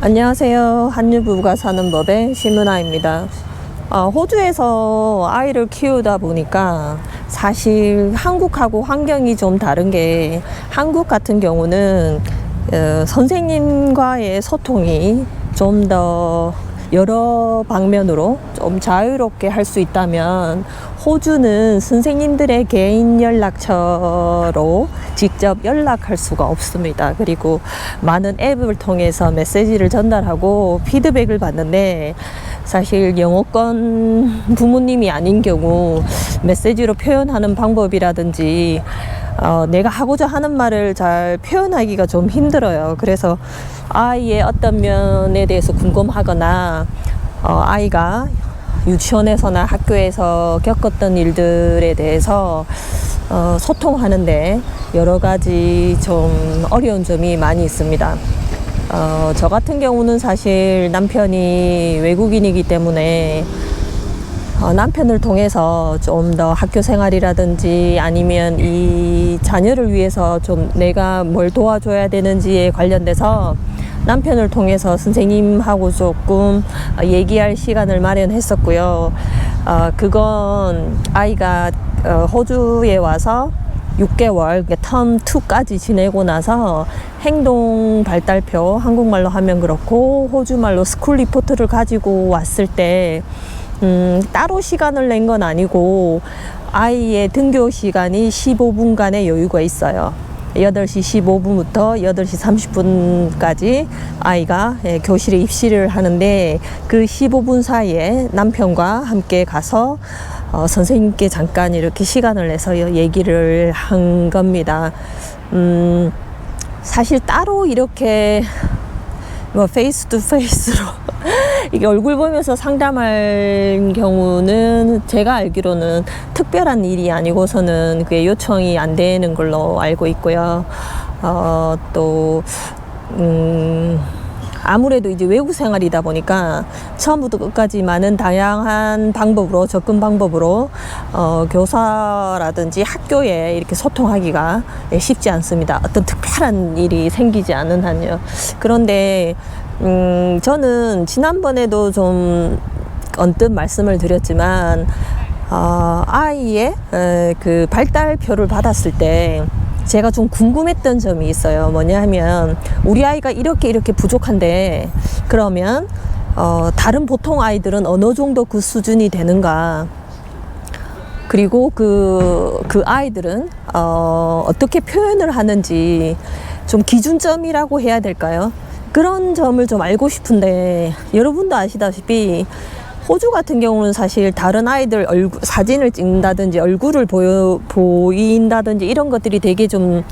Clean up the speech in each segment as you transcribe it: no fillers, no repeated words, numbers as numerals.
안녕하세요. 한류 부부가 사는 법의 심은아입니다. 호주에서 아이를 키우다 보니까 사실 한국하고 환경이 좀 다른 게, 한국 같은 경우는 선생님과의 소통이 좀 더 여러 방면으로 좀 자유롭게 할 수 있다면, 호주는 선생님들의 개인 연락처로 직접 연락할 수가 없습니다. 그리고 많은 앱을 통해서 메시지를 전달하고 피드백을 받는데, 사실 영어권 부모님이 아닌 경우 메시지로 표현하는 방법이라든지 내가 하고자 하는 말을 잘 표현하기가 좀 힘들어요. 그래서 아이의 어떤 면에 대해서 궁금하거나 아이가 유치원에서나 학교에서 겪었던 일들에 대해서 소통하는데 여러 가지 좀 어려운 점이 많이 있습니다. 저 같은 경우는 사실 남편이 외국인이기 때문에 남편을 통해서 좀 더 학교 생활이라든지 아니면 이 자녀를 위해서 좀 내가 뭘 도와줘야 되는지에 관련돼서 남편을 통해서 선생님하고 조금 얘기할 시간을 마련했었고요. 그건 아이가 호주에 와서 6개월 텀 2까지 지내고 나서 행동 발달표, 한국말로 하면 그렇고 호주말로 스쿨 리포트를 가지고 왔을 때 따로 시간을 낸 건 아니고 아이의 등교 시간이 15분간의 여유가 있어요. 8시 15분부터 8시 30분까지 아이가 교실에 입시를 하는데, 그 15분 사이에 남편과 함께 가서 선생님께 잠깐 이렇게 시간을 내서 얘기를 한 겁니다. 사실 따로 이렇게 페이스 투 페이스로 이게 얼굴 보면서 상담할 경우는 제가 알기로는 특별한 일이 아니고서는 그게 요청이 안 되는 걸로 알고 있고요. 아무래도 이제 외국 생활이다 보니까 처음부터 끝까지 많은 다양한 방법으로, 접근 방법으로 교사라든지 학교에 이렇게 소통하기가 쉽지 않습니다. 어떤 특별한 일이 생기지 않은 한요. 그런데 저는 지난번에도 좀 언뜻 말씀을 드렸지만 아이의 그 발달표를 받았을 때 제가 좀 궁금했던 점이 있어요. 뭐냐 하면, 우리 아이가 이렇게 부족한데 그러면 다른 보통 아이들은 어느 정도 그 수준이 되는가, 그리고 그 아이들은 어떻게 표현을 하는지 좀 기준점이라고 해야 될까요? 그런 점을 좀 알고 싶은데, 여러분도 아시다시피 호주 같은 경우는 사실 다른 아이들 얼굴 사진을 찍는다든지 얼굴을 보인다든지 이런 것들이 되게 좀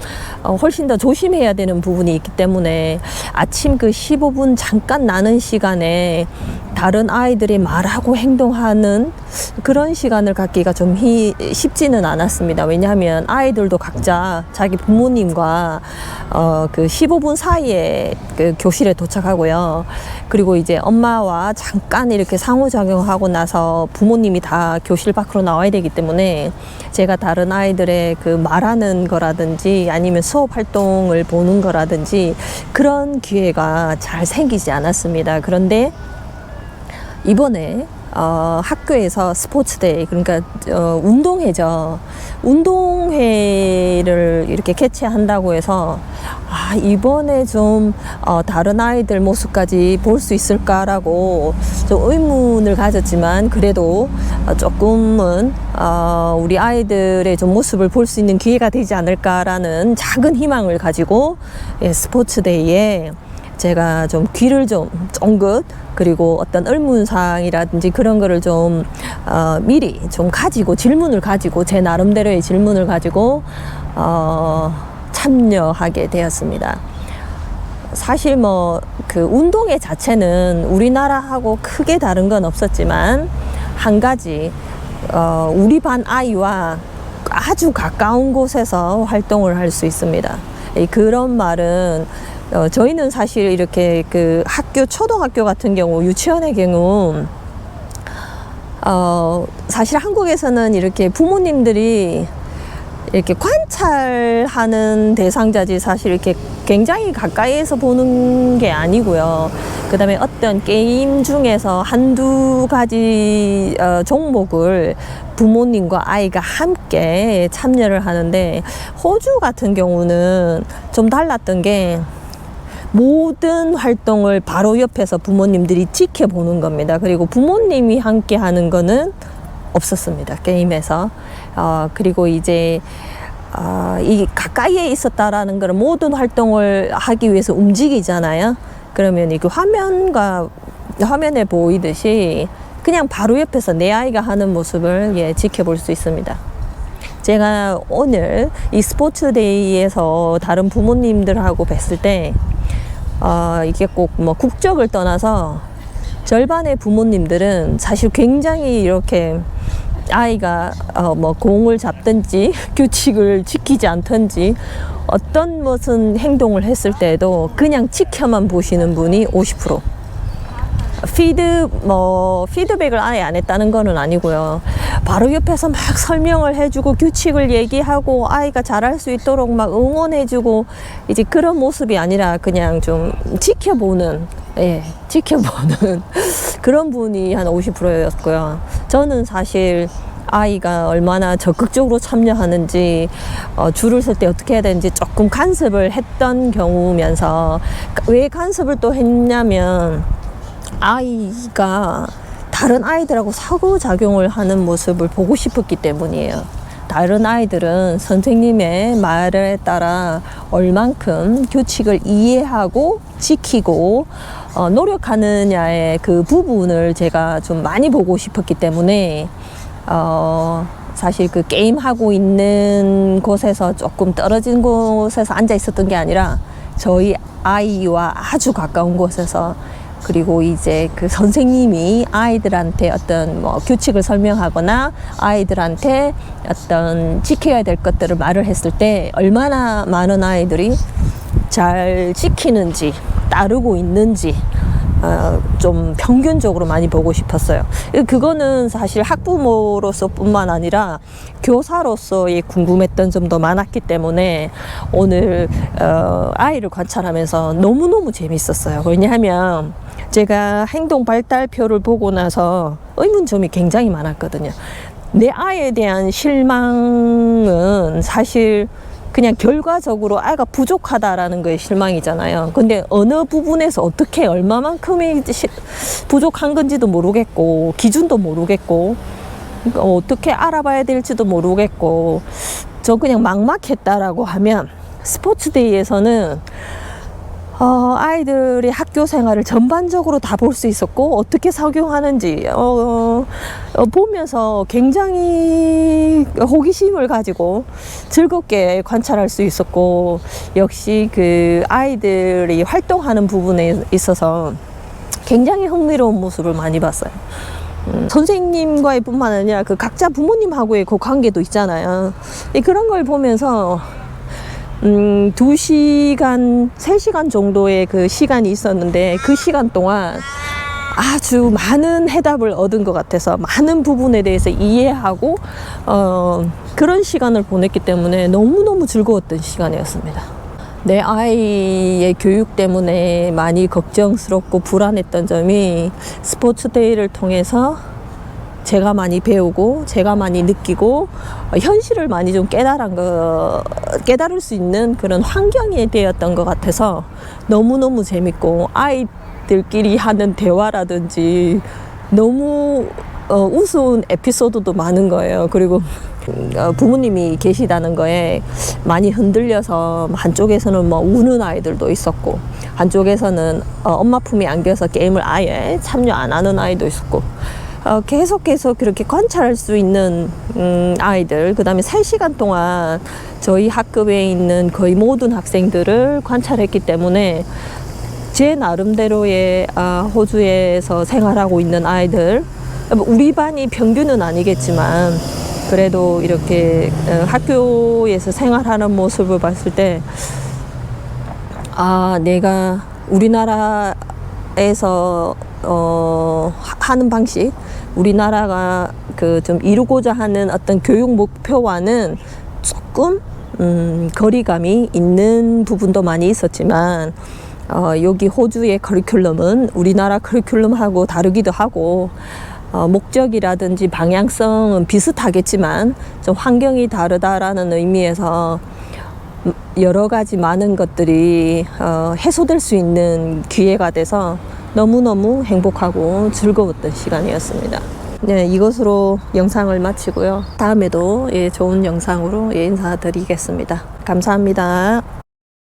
훨씬 더 조심해야 되는 부분이 있기 때문에, 아침 그 15분 잠깐 나는 시간에 다른 아이들이 말하고 행동하는 그런 시간을 갖기가 좀 쉽지는 않았습니다. 왜냐하면 아이들도 각자 자기 부모님과 그 15분 사이에 그 교실에 도착하고요. 그리고 이제 엄마와 잠깐 이렇게 상호작용하고 나서 부모님이 다 교실 밖으로 나와야 되기 때문에, 제가 다른 아이들의 그 말하는 거라든지 아니면 수업 활동을 보는 거라든지 그런 기회가 잘 생기지 않았습니다. 그런데 이번에 학교에서 스포츠데이, 그러니까 운동회죠. 운동회를 이렇게 개최한다고 해서 이번에 좀 다른 아이들 모습까지 볼 수 있을까라고 좀 의문을 가졌지만, 그래도 조금은 우리 아이들의 좀 모습을 볼 수 있는 기회가 되지 않을까라는 작은 희망을 가지고 스포츠데이에 제가 좀 귀를 좀 쫑긋, 그리고 어떤 의문사항이라든지 그런 거를 좀 미리 좀 가지고, 질문을 가지고, 제 나름대로의 질문을 가지고 참여하게 되었습니다. 사실 그 운동회 자체는 우리나라하고 크게 다른 건 없었지만, 한 가지 우리 반 아이와 아주 가까운 곳에서 활동을 할 수 있습니다. 그런 말은 저희는 사실 이렇게 그 학교, 초등학교 같은 경우, 유치원의 경우 사실 한국에서는 이렇게 부모님들이 이렇게 관찰하는 대상자지 사실 이렇게 굉장히 가까이에서 보는 게 아니고요. 그 다음에 어떤 게임 중에서 한두 가지 종목을 부모님과 아이가 함께 참여를 하는데, 호주 같은 경우는 좀 달랐던 게 모든 활동을 바로 옆에서 부모님들이 지켜보는 겁니다. 그리고 부모님이 함께 하는 거는 없었습니다, 게임에서. 그리고 이제 이 가까이에 있었다라는 거는 모든 활동을 하기 위해서 움직이잖아요. 그러면 이 화면에 보이듯이 그냥 바로 옆에서 내 아이가 하는 모습을 지켜볼 수 있습니다. 제가 오늘 이 스포츠데이에서 다른 부모님들하고 뵀을 때 이게 꼭 뭐 국적을 떠나서 절반의 부모님들은 사실 굉장히 이렇게 아이가 뭐 공을 잡든지 규칙을 지키지 않든지 어떤 무슨 행동을 했을 때도 그냥 지켜만 보시는 분이 50%. 피드백을 아예 안 했다는 거는 아니고요. 바로 옆에서 막 설명을 해주고 규칙을 얘기하고 아이가 잘할 수 있도록 막 응원해주고 이제 그런 모습이 아니라 그냥 좀 지켜보는 그런 분이 한 50%였고요. 저는 사실 아이가 얼마나 적극적으로 참여하는지 줄을 설 때 어떻게 해야 되는지 조금 간섭을 했던 경우면서, 왜 간섭을 또 했냐면 아이가 다른 아이들하고 상호작용을 하는 모습을 보고 싶었기 때문이에요. 다른 아이들은 선생님의 말에 따라 얼만큼 규칙을 이해하고 지키고 노력하느냐의 그 부분을 제가 좀 많이 보고 싶었기 때문에 사실 그 게임하고 있는 곳에서 조금 떨어진 곳에서 앉아 있었던 게 아니라 저희 아이와 아주 가까운 곳에서, 그리고 이제 그 선생님이 아이들한테 어떤 뭐 규칙을 설명하거나 아이들한테 어떤 지켜야 될 것들을 말을 했을 때 얼마나 많은 아이들이 잘 지키는지 따르고 있는지 좀 평균적으로 많이 보고 싶었어요. 그거는 사실 학부모로서 뿐만 아니라 교사로서의 궁금했던 점도 많았기 때문에 오늘 아이를 관찰하면서 너무너무 재밌었어요. 왜냐하면 제가 행동 발달표를 보고 나서 의문점이 굉장히 많았거든요. 내 아이에 대한 실망은 사실 그냥 결과적으로 아이가 부족하다라는 거에 실망이잖아요. 근데 어느 부분에서 어떻게 얼마만큼이 부족한 건지도 모르겠고, 기준도 모르겠고, 어떻게 알아봐야 될지도 모르겠고, 저 그냥 막막했다라고 하면 스포츠데이에서는 아이들의 학교 생활을 전반적으로 다 볼 수 있었고, 어떻게 적용하는지 보면서 굉장히 호기심을 가지고 즐겁게 관찰할 수 있었고, 역시 그 아이들이 활동하는 부분에 있어서 굉장히 흥미로운 모습을 많이 봤어요. 선생님과의 뿐만 아니라 그 각자 부모님하고의 그 관계도 있잖아요. 그런 걸 보면서 2시간, 3시간 정도의 그 시간이 있었는데, 그 시간 동안 아주 많은 해답을 얻은 것 같아서 많은 부분에 대해서 이해하고 그런 시간을 보냈기 때문에 너무너무 즐거웠던 시간이었습니다. 내 아이의 교육 때문에 많이 걱정스럽고 불안했던 점이 스포츠데이를 통해서 제가 많이 배우고 제가 많이 느끼고 현실을 많이 좀 깨달을 수 있는 그런 환경이 되었던 것 같아서 너무너무 재밌고, 아이들끼리 하는 대화라든지 너무 우스운 에피소드도 많은 거예요. 그리고 부모님이 계시다는 거에 많이 흔들려서 한쪽에서는 뭐 우는 아이들도 있었고, 한쪽에서는 엄마 품에 안겨서 게임을 아예 참여 안 하는 아이도 있었고, 계속해서 그렇게 관찰할 수 있는 아이들, 그 다음에 3시간 동안 저희 학급에 있는 거의 모든 학생들을 관찰했기 때문에 제 나름대로의 호주에서 생활하고 있는 아이들, 우리 반이 평균은 아니겠지만 그래도 이렇게 학교에서 생활하는 모습을 봤을 때 내가 우리나라에서 하는 방식, 우리나라가 그 좀 이루고자 하는 어떤 교육 목표와는 조금 거리감이 있는 부분도 많이 있었지만 여기 호주의 커리큘럼은 우리나라 커리큘럼하고 다르기도 하고 목적이라든지 방향성은 비슷하겠지만 좀 환경이 다르다라는 의미에서 여러 가지 많은 것들이 해소될 수 있는 기회가 돼서 너무너무 행복하고 즐거웠던 시간이었습니다. 네, 이것으로 영상을 마치고요. 다음에도 좋은 영상으로 인사드리겠습니다. 감사합니다.